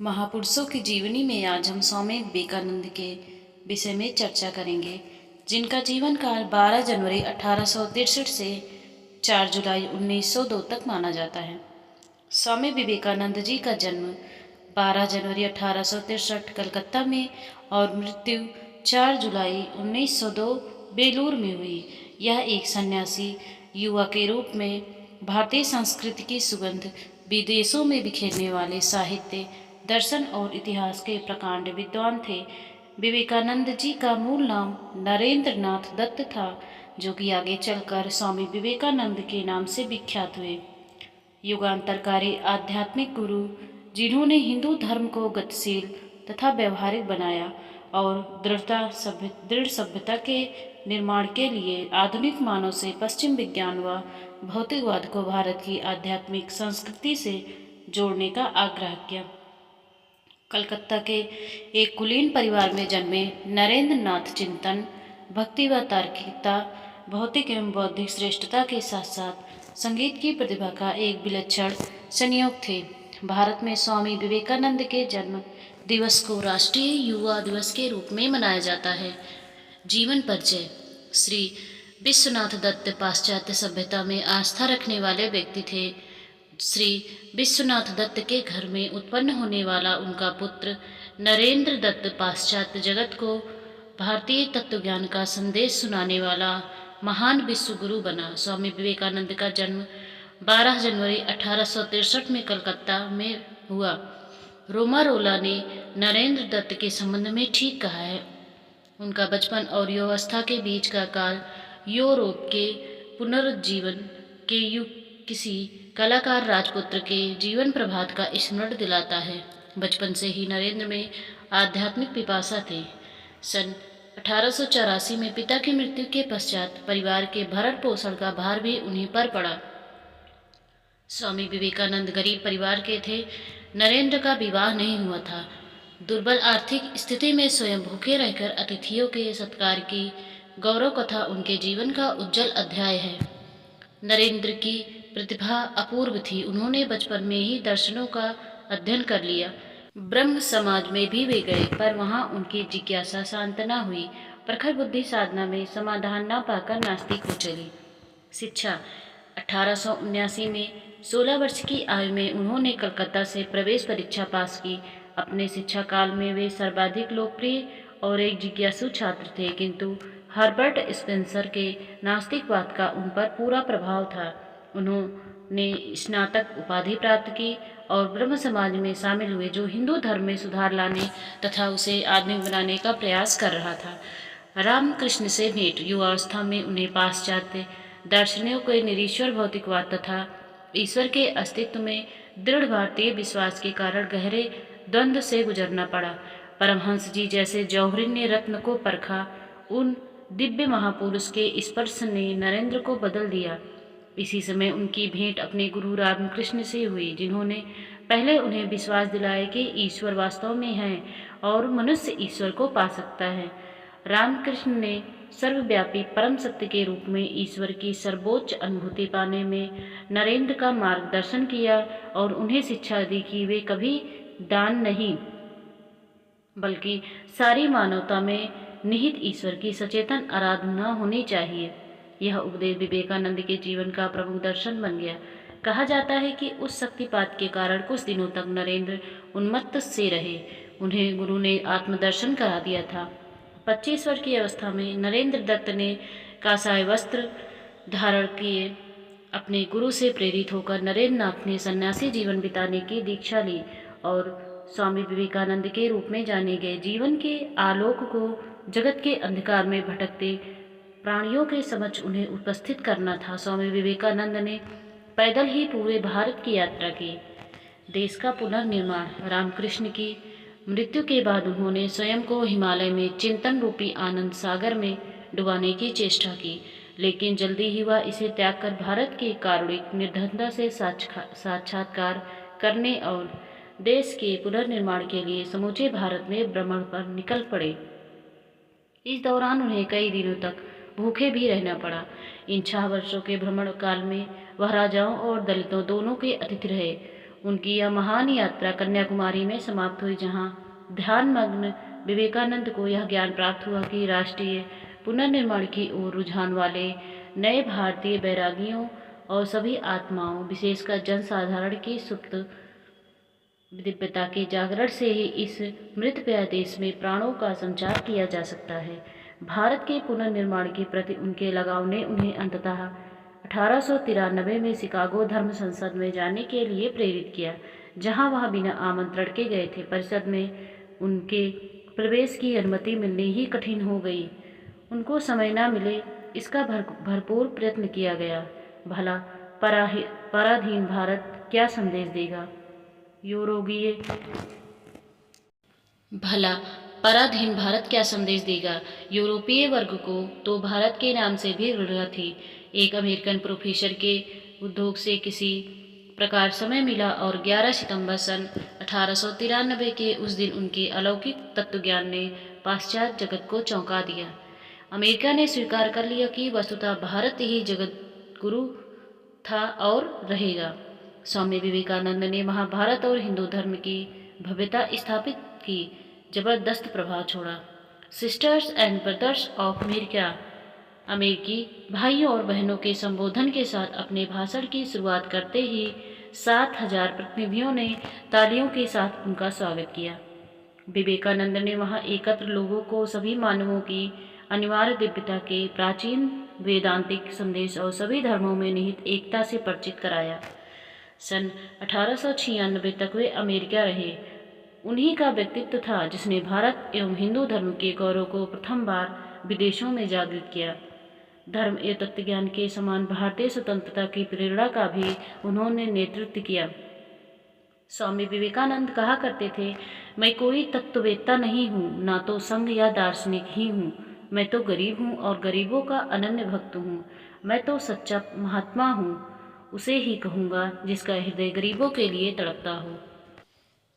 महापुरुषों की जीवनी में आज हम स्वामी विवेकानंद के विषय में चर्चा करेंगे, जिनका जीवन काल 12 जनवरी 1863 से 4 जुलाई 1902 तक माना जाता है। स्वामी विवेकानंद जी का जन्म 12 जनवरी 1863 कलकत्ता में और मृत्यु 4 जुलाई 1902 बेलूर में हुई। यह एक सन्यासी युवा के रूप में भारतीय संस्कृति की सुगंध विदेशों में बिखेरने वाले साहित्य, दर्शन और इतिहास के प्रकांड विद्वान थे। विवेकानंद जी का मूल नाम नरेंद्र नाथ दत्त था, जो कि आगे चलकर स्वामी विवेकानंद के नाम से विख्यात हुए। युगांतरकारी आध्यात्मिक गुरु, जिन्होंने हिंदू धर्म को गतिशील तथा व्यवहारिक बनाया और दृढ़ सभ्यता के निर्माण के लिए आधुनिक मानव से पश्चिम विज्ञान व भौतिकवाद को भारत की आध्यात्मिक संस्कृति से जोड़ने का आग्रह किया। कलकत्ता के एक कुलीन परिवार में जन्मे नरेंद्र नाथ चिंतन, भक्ति व तार्किकता, भौतिक एवं बौद्धिक श्रेष्ठता के साथ साथ संगीत की प्रतिभा का एक विलक्षण संयोग थे। भारत में स्वामी विवेकानंद के जन्म दिवस को राष्ट्रीय युवा दिवस के रूप में मनाया जाता है। जीवन परिचय। श्री विश्वनाथ दत्त पाश्चात्य सभ्यता में आस्था रखने वाले व्यक्ति थे। श्री विश्वनाथ दत्त के घर में उत्पन्न होने वाला उनका पुत्र नरेंद्र दत्त पाश्चात्य जगत को भारतीय तत्वज्ञान का संदेश सुनाने वाला महान विश्व गुरु बना। स्वामी विवेकानंद का जन्म 12 जनवरी 1863 में कलकत्ता में हुआ। रोमारोला ने नरेंद्र दत्त के संबंध में ठीक कहा है, उनका बचपन और युवावस्था के बीच का काल यूरोप के पुनरुज्जीवन के युग किसी कलाकार राजपुत्र के जीवन प्रभात का स्मरण दिलाता है। बचपन से ही नरेंद्र में आध्यात्मिक पिपासा थी। सन 1884 में पिता की मृत्यु के पश्चात परिवार के भरण पोषण का भार भी उन्हीं पर पड़ा। स्वामी विवेकानंद गरीब परिवार के थे। नरेंद्र का विवाह नहीं हुआ था। दुर्बल आर्थिक स्थिति में स्वयं भूखे रहकर अतिथियों के सत्कार की गौरव कथा उनके जीवन का उज्जवल अध्याय है। नरेंद्र की प्रतिभा अपूर्व थी। उन्होंने बचपन में ही दर्शनों का अध्ययन कर लिया। ब्रह्म समाज में भी वे गए, पर वहां उनकी जिज्ञासा शांत न हुई। प्रखर बुद्धि साधना में समाधान न पाकर नास्तिक हो चली। शिक्षा। 1879 में 16 वर्ष की आयु में उन्होंने कलकत्ता से प्रवेश परीक्षा पास की। अपने शिक्षा काल में वे सर्वाधिक लोकप्रिय और एक जिज्ञासु छात्र थे, किंतु हर्बर्ट स्पेंसर के नास्तिकवाद का उन पर पूरा प्रभाव था। उन्होंने स्नातक उपाधि प्राप्त की और ब्रह्म समाज में शामिल हुए, जो हिंदू धर्म में सुधार लाने तथा उसे आधुनिक बनाने का प्रयास कर रहा था। रामकृष्ण से भेंट। युवावस्था में उन्हें पाश्चात्य दार्शनिकों के निरीश्वर भौतिकवाद तथा ईश्वर के अस्तित्व में दृढ़ भारतीय विश्वास के कारण गहरे द्वंद्व से गुजरना पड़ा। परमहंस जी जैसे जौहरी ने रत्न को परखा। उन दिव्य महापुरुष के स्पर्श ने नरेंद्र को बदल दिया। इसी समय उनकी भेंट अपने गुरु रामकृष्ण से हुई, जिन्होंने पहले उन्हें विश्वास दिलाया कि ईश्वर वास्तव में है और मनुष्य ईश्वर को पा सकता है। रामकृष्ण ने सर्वव्यापी परम सत्य के रूप में ईश्वर की सर्वोच्च अनुभूति पाने में नरेंद्र का मार्गदर्शन किया और उन्हें शिक्षा दी कि वे कभी दान नहीं, बल्कि सारी मानवता में निहित ईश्वर की सचेतन आराधना होनी चाहिए। यह उपदेश विवेकानंद के जीवन का प्रमुख दर्शन बन गया। कहा जाता है कि उस शक्तिपात के कारण कुछ दिनों तक नरेंद्र उन्मत्त से रहे। उन्हें गुरु ने आत्मदर्शन करा दिया था। 25 वर्ष की अवस्था में नरेंद्र दत्त ने काषाय वस्त्र धारण किए। अपने गुरु से प्रेरित होकर नरेंद्र नाथ ने सन्यासी जीवन बिताने की दीक्षा ली और स्वामी विवेकानंद के रूप में जाने गए। जीवन के आलोक को जगत के अंधकार में भटकते प्राणियों के समक्ष उन्हें उपस्थित करना था। स्वामी विवेकानंद ने पैदल ही पूरे भारत की यात्रा की। देश का पुनर्निर्माण। रामकृष्ण की मृत्यु के बाद उन्होंने स्वयं को हिमालय में चिंतन रूपी आनंद सागर में डुबाने की चेष्टा की, लेकिन जल्दी ही वह इसे त्याग कर भारत की कारुणिक निर्धनता से साक्षात्कार करने और देश के पुनर्निर्माण के लिए समूचे भारत में भ्रमण पर निकल पड़े। इस दौरान उन्हें कई दिनों तक भूखे भी रहना पड़ा। इन 6 वर्षों के भ्रमण काल में वह राजाओं और दलितों दोनों के अतिथि रहे। उनकी यह महान यात्रा कन्याकुमारी में समाप्त हुई, जहाँ ध्यानमग्न विवेकानंद को यह ज्ञान प्राप्त हुआ कि राष्ट्रीय पुनर्निर्माण की ओर रुझान वाले नए भारतीय बैरागियों और सभी आत्माओं, विशेषकर जनसाधारण की सुप्त दिव्यता के जागरण से ही इस मृतप्राय देश में प्राणों का संचार किया जा सकता है। भारत के पुनर्निर्माण के प्रति उनके लगाव ने उन्हें अंततः 1893 में शिकागो धर्म संसद में जाने के लिए प्रेरित किया, जहां वह बिना आमंत्रण के गए थे। परिषद में उनके प्रवेश की अनुमति मिलनी ही कठिन हो गई। उनको समय न मिले, इसका भरपूर प्रयत्न किया गया। भला पराधीन भारत क्या संदेश देगा? यूरोपीय भला पराधीन भारत क्या संदेश देगा? यूरोपीय वर्ग को तो भारत के नाम से भी घृणा थी। एक अमेरिकन प्रोफेसर के उद्योग से किसी प्रकार समय मिला और 11 सितंबर सन 1893 के उस दिन उनके अलौकिक तत्वज्ञान ने पाश्चात्य जगत को चौंका दिया। अमेरिका ने स्वीकार कर लिया कि वस्तुतः भारत ही जगत गुरु था और रहेगा। स्वामी विवेकानंद ने महाभारत और हिंदू धर्म की भव्यता स्थापित की जबरदस्त प्रभाव छोड़ा। Sisters and brothers of America, अमेरिकी भाइयों और बहनों के संबोधन के साथ अपने भाषण की शुरुआत करते ही 7,000 प्रतिनिधियों ने तालियों के साथ उनका स्वागत किया। विवेकानंद ने वहां एकत्र लोगों को सभी मानवों की अनिवार्य दिव्यता के प्राचीन वेदांतिक संदेश और सभी धर्मों में निहित एकता से परिचित कराया। सन 1896 तक वे अमेरिका रहे। उन्हीं का व्यक्तित्व था जिसने भारत एवं हिंदू धर्म के गौरव को प्रथम बार विदेशों में जागृत किया। धर्म एवं तत्वज्ञान के समान भारतीय स्वतंत्रता की प्रेरणा का भी उन्होंने नेतृत्व किया। स्वामी विवेकानंद कहा करते थे, मैं कोई तत्ववेत्ता नहीं हूँ, ना तो संघ या दार्शनिक ही हूँ। मैं तो गरीब हूँ और गरीबों का अनन्य भक्त हूँ। मैं तो सच्चा महात्मा हूँ, उसे ही कहूँगा जिसका हृदय गरीबों के लिए तड़पता हो।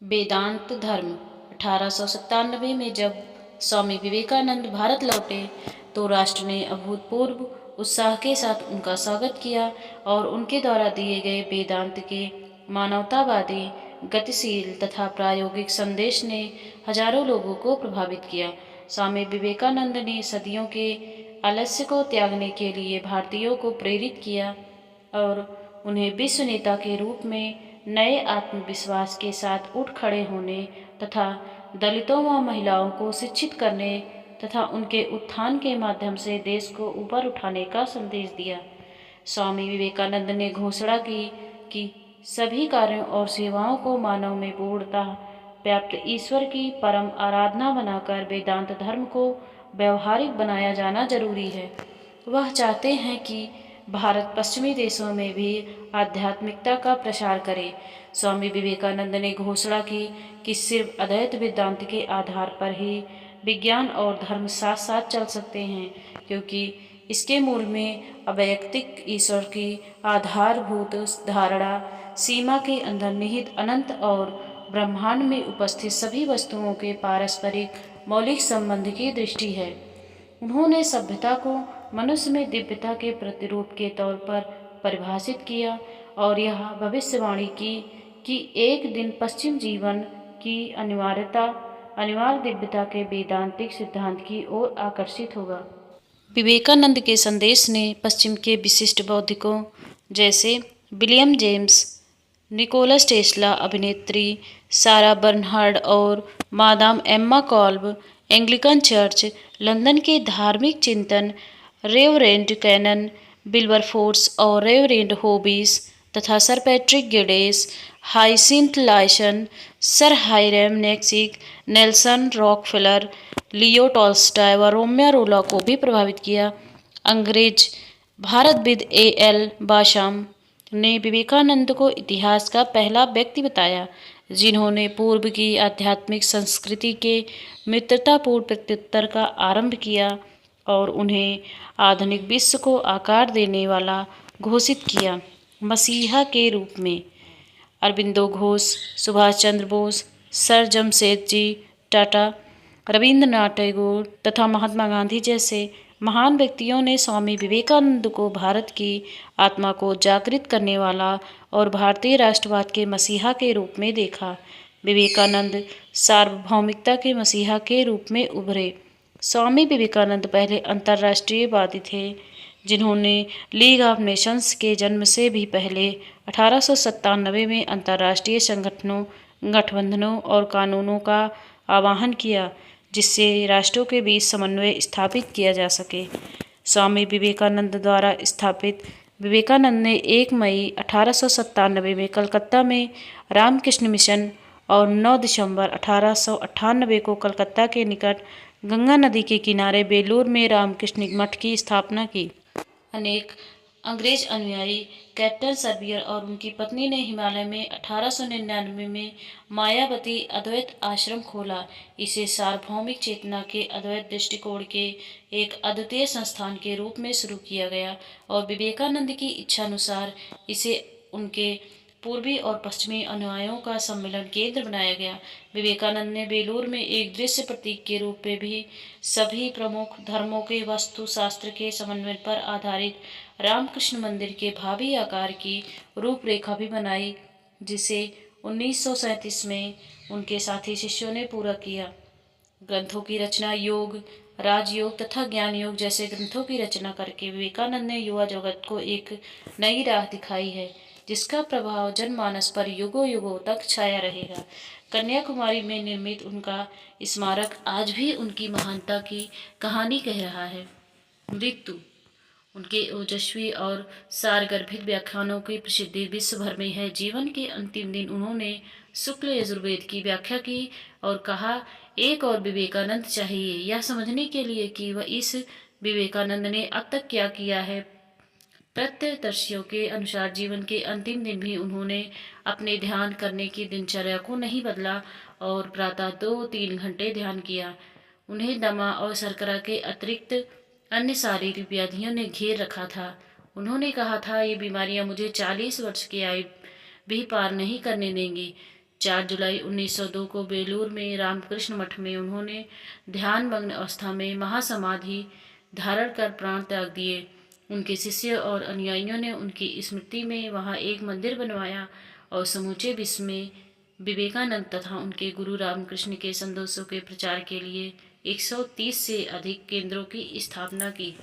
वेदांत धर्म 1897 में जब स्वामी विवेकानंद भारत लौटे तो राष्ट्र ने अभूतपूर्व उत्साह के साथ उनका स्वागत किया और उनके द्वारा दिए गए वेदांत के मानवतावादी, गतिशील तथा प्रायोगिक संदेश ने हजारों लोगों को प्रभावित किया। स्वामी विवेकानंद ने सदियों के आलस्य को त्यागने के लिए भारतीयों को प्रेरित किया और उन्हें विश्व नेता के रूप में नए आत्मविश्वास के साथ उठ खड़े होने तथा दलितों व महिलाओं को शिक्षित करने तथा उनके उत्थान के माध्यम से देश को ऊपर उठाने का संदेश दिया। स्वामी विवेकानंद ने घोषणा की कि सभी कार्यों और सेवाओं को मानव में पूर्णतः व्याप्त ईश्वर की परम आराधना बनाकर वेदांत धर्म को व्यवहारिक बनाया जाना जरूरी है। वह चाहते हैं कि भारत पश्चिमी देशों में भी आध्यात्मिकता का प्रसार करे। स्वामी विवेकानंद ने घोषणा की कि सिर्फ अद्वैत वेदांत के आधार पर ही विज्ञान और धर्म साथ साथ चल सकते हैं, क्योंकि इसके मूल में अवैयक्तिक ईश्वर की आधारभूत धारणा सीमा के अंदर निहित अनंत और ब्रह्मांड में उपस्थित सभी वस्तुओं के पारस्परिक मौलिक संबंध की दृष्टि है। उन्होंने सभ्यता को मनुष्य में दिव्यता के प्रतिरूप के तौर पर परिभाषित किया और यह भविष्यवाणी की कि एक दिन पश्चिम जीवन की अनिवार्य दिव्यता के वेदांतिक सिद्धांत की ओर आकर्षित होगा। विवेकानंद के संदेश ने पश्चिम के विशिष्ट बौद्धिकों जैसे विलियम जेम्स, निकोलस टेस्ला, अभिनेत्री सारा बर्नहार्ड और madame Emma Kolb, Anglican church London के धार्मिक चिंतन रेवरेंड कैनन विल्बरफोर्स और रेवरेंड होबिस तथा sir Patrick Geddes, Hyacinthe Loyson, sir Hiram नेक्सिक, नेल्सन रॉकफेलर, लियो टॉल्स्टॉय व रोमियो रोला को भी प्रभावित किया। अंग्रेज भारतविद A.L. बाशाम ने विवेकानंद को इतिहास का पहला व्यक्ति बताया जिन्होंने पूर्व की आध्यात्मिक संस्कृति के मित्रतापूर्ण प्रत्युत्तर का आरंभ किया और उन्हें आधुनिक विश्व को आकार देने वाला घोषिट किया। मसीहा के रूप में अरबिंदो घोष, सुभाष चंद्र बोस, सर जमशेदजी टाटा, रविंद्रनाथ टैगोर तथा महात्मा गांधी जैसे महान व्यक्तियों ने स्वामी विवेकानंद को भारत की आत्मा को जागृत करने वाला और भारतीय राष्ट्रवाद के मसीहा के रूप में देखा। विवेकानंद सार्वभौमिकता के मसीहा के रूप में उभरे। स्वामी विवेकानंद पहले अंतर्राष्ट्रीयवादी थे, जिन्होंने लीग ऑफ नेशंस के जन्म से भी पहले 1897 में अंतर्राष्ट्रीय संगठनों, गठबंधनों और कानूनों का आह्वान किया, जिससे राष्ट्रों के बीच समन्वय स्थापित किया जा सके। स्वामी विवेकानंद द्वारा स्थापित विवेकानंद ने 1 मई 1897 में कलकत्ता में रामकृष्ण मिशन और 9 दिसंबर 1898 को कलकत्ता के निकट गंगा नदी के किनारे बेलूर में रामकृष्ण मठ की स्थापना की। अनेक अंग्रेज अनुयायी कैप्टन सर्वियर और उनकी पत्नी ने हिमालय में 1899 में मायावती अद्वैत आश्रम खोला। इसे सार्वभौमिक चेतना के अद्वैत दृष्टिकोण के एक अद्वितीय संस्थान के रूप में शुरू किया गया और विवेकानंद की इच्छानुसार इसे उनके पूर्वी और पश्चिमी अनुयायियों का सम्मेलन केंद्र बनाया गया। विवेकानंद ने बेलूर में एक दृश्य प्रतीक के रूप में भी सभी प्रमुख धर्मों के वास्तु शास्त्र के समन्वय पर आधारित रामकृष्ण मंदिर के भावी आकार की रूपरेखा भी बनाई, जिसे 1937 में उनके साथी शिष्यों ने पूरा किया। ग्रंथों की रचना, योग, राजयोग तथा ज्ञान योग जैसे ग्रंथों की रचना करके विवेकानंद ने युवा जगत को एक नई राह दिखाई है, जिसका प्रभाव जनमानस पर युगों युगों तक छाया रहेगा। कन्याकुमारी में निर्मित उनका स्मारक आज भी उनकी महानता की कहानी कह रहा है। मृत्यु। उनके ओजस्वी और सारगर्भित व्याख्यानों की प्रसिद्धि विश्व भर में है। जीवन के अंतिम दिन उन्होंने शुक्ल यजुर्वेद की व्याख्या की और कहा, एक और विवेकानंद चाहिए, यह समझने के लिए कि वह इस विवेकानंद ने अब तक क्या किया है। प्रत्यदर्शियों के अनुसार जीवन के अंतिम दिन भी उन्होंने अपने ध्यान करने की दिनचर्या को नहीं बदला और प्रातः 2-3 घंटे ध्यान किया। उन्हें दमा और शर्करा के अतिरिक्त अन्य शारीरिक व्याधियों ने घेर रखा था। उन्होंने कहा था, ये बीमारियां मुझे 40 वर्ष की आयु भी पार नहीं करने देंगी। 4 जुलाई 1902 को बेलूर में रामकृष्ण मठ में उन्होंने ध्यानमग्न अवस्था में महासमाधि धारण कर प्राण त्याग दिए। उनके शिष्य और अनुयायियों ने उनकी स्मृति में वहां एक मंदिर बनवाया और समूचे विश्व में विवेकानंद तथा उनके गुरु रामकृष्ण के संदेशों के प्रचार के लिए 130 से अधिक केंद्रों की स्थापना की।